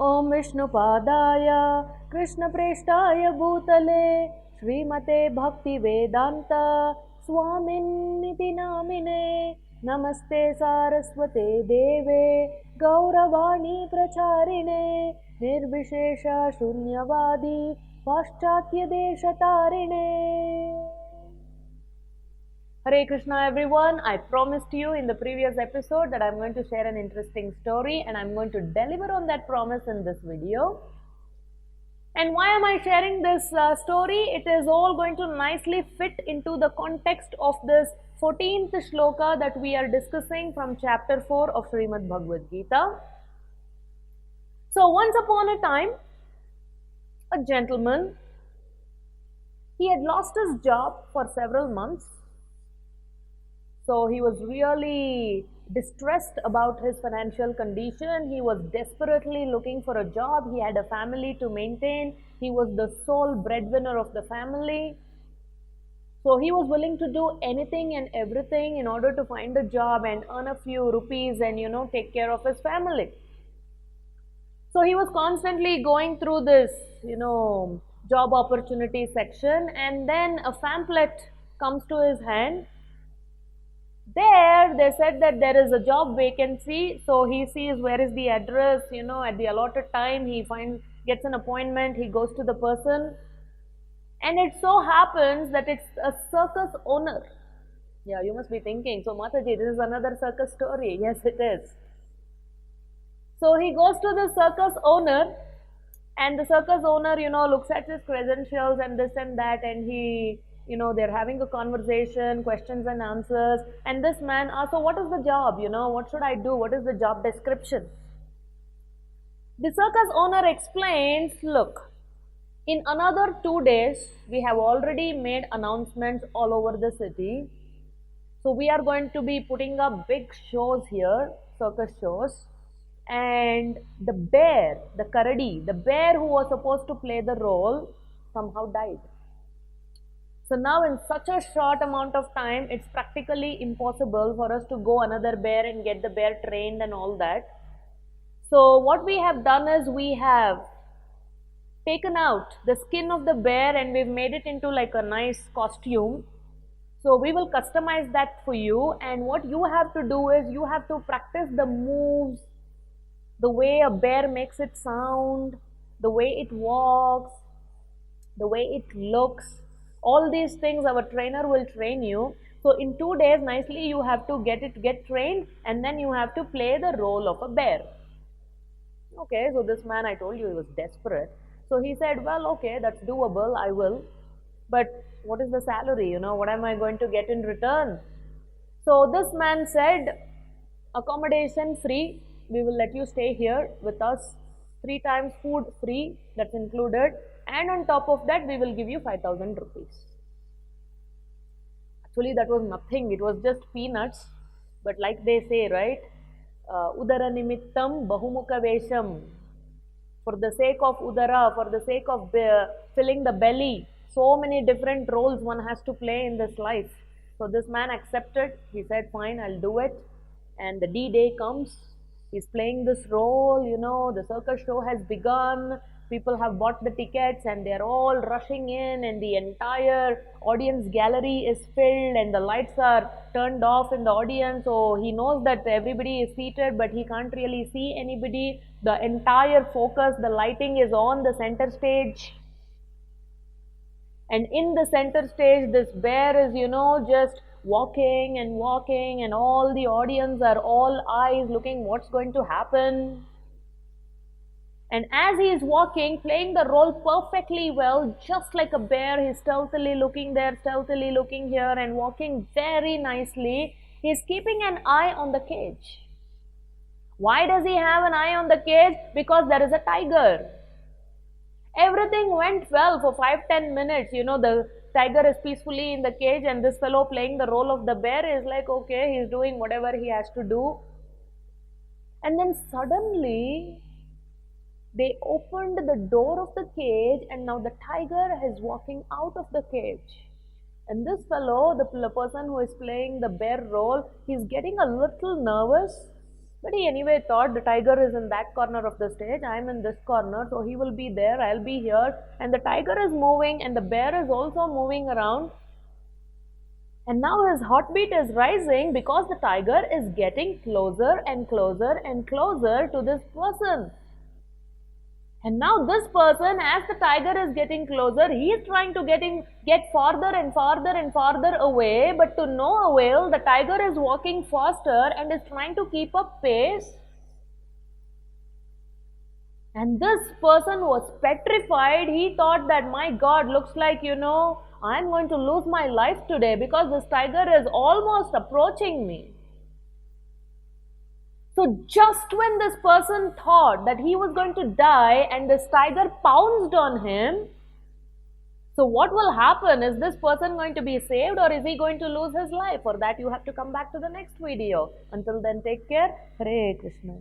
ॐ विष्णुपादाय कृष्णप्रेष्ठाय भूतले श्रीमते भक्तिवेदान्त स्वामिन्निति नामिने नमस्ते सारस्वते देवे गौरवाणी प्रचारिणे निर्विशेष शून्यवादी पाश्चात्यदेशतारिणे. Hare Krishna everyone. I promised you in the previous episode that I'm going to share an interesting story and I'm going to deliver on that promise in this video. And why am I sharing this story? It is all going to nicely fit into the context of this 14th shloka that we are discussing from chapter 4 of Srimad Bhagavad Gita. So once upon a time, a gentleman, he had lost his job for several months. So he was really distressed about his financial condition. He was desperately looking for a job. He had a family to maintain. He was the sole breadwinner of the family. So he was willing to do anything and everything in order to find a job and earn a few rupees and, take care of his family. So he was constantly going through this, job opportunity section, and then a pamphlet comes to his hand. There, they said that there is a job vacancy, so he sees where is the address, at the allotted time, he gets an appointment, he goes to the person, and it so happens that it's a circus owner. Yeah, you must be thinking, so Mataji, this is another circus story. Yes, it is. So he goes to the circus owner, and the circus owner, looks at his credentials and this and that, and he, they're having a conversation, questions and answers, and this man asks, so what is the job, what should I do, what is the job description? The circus owner explains, look, in another 2 days, we have already made announcements all over the city, so we are going to be putting up big shows here, circus shows, and the bear, the Karadi, the bear who was supposed to play the role, somehow died. So now in such a short amount of time, it's practically impossible for us to go another bear and get the bear trained and all that. So what we have done is we have taken out the skin of the bear and we've made it into like a nice costume. So we will customize that for you, and what you have to do is you have to practice the moves, the way a bear makes it sound, the way it walks, the way it looks. All these things our trainer will train you. So in 2 days, nicely you have to get trained, and then you have to play the role of a bear. Okay, so this man, I told you, he was desperate. So he said, well, okay, that's doable, I will. But what is the salary, what am I going to get in return? So this man said, accommodation free, we will let you stay here with us, 3 times food free, that's included, and on top of that we will give you 5,000 rupees. Actually that was nothing, it was just peanuts, but like they say, right, udara nimittam bahumukha vesham, for the sake of udara, for the sake of filling the belly, so many different roles one has to play in this life. So this man accepted, he said fine, I'll do it, and the D-Day comes. He's playing this role, the circus show has begun, people have bought the tickets and they're all rushing in, and the entire audience gallery is filled and the lights are turned off in the audience. So he knows that everybody is seated, but he can't really see anybody. The entire focus, the lighting is on the center stage. And in the center stage, this bear is, just walking and walking, and all the audience are all eyes looking what's going to happen. And as he is walking, playing the role perfectly well, just like a bear, he's stealthily looking there, stealthily looking here, and walking very nicely. He's keeping an eye on the cage. Why does he have an eye on the cage? Because there is a tiger. Everything went well for 5-10 minutes. The tiger is peacefully in the cage, and this fellow playing the role of the bear is like, okay, he's doing whatever he has to do. And then suddenly, they opened the door of the cage, and now the tiger is walking out of the cage. And this fellow, the person who is playing the bear role, he's getting a little nervous. But he anyway thought the tiger is in that corner of the stage, I am in this corner, so he will be there, I'll be here. And the tiger is moving and the bear is also moving around. And now his heartbeat is rising because the tiger is getting closer and closer and closer to this person. And now this person, as the tiger is getting closer, he is trying to get farther and farther and farther away, but to no avail. The tiger is walking faster and is trying to keep up pace. And this person was petrified. He thought that, my God, looks like, I'm going to lose my life today because this tiger is almost approaching me. So just when this person thought that he was going to die and this tiger pounced on him, so what will happen? Is this person going to be saved or is he going to lose his life? For that you have to come back to the next video. Until then, take care. Hare Krishna.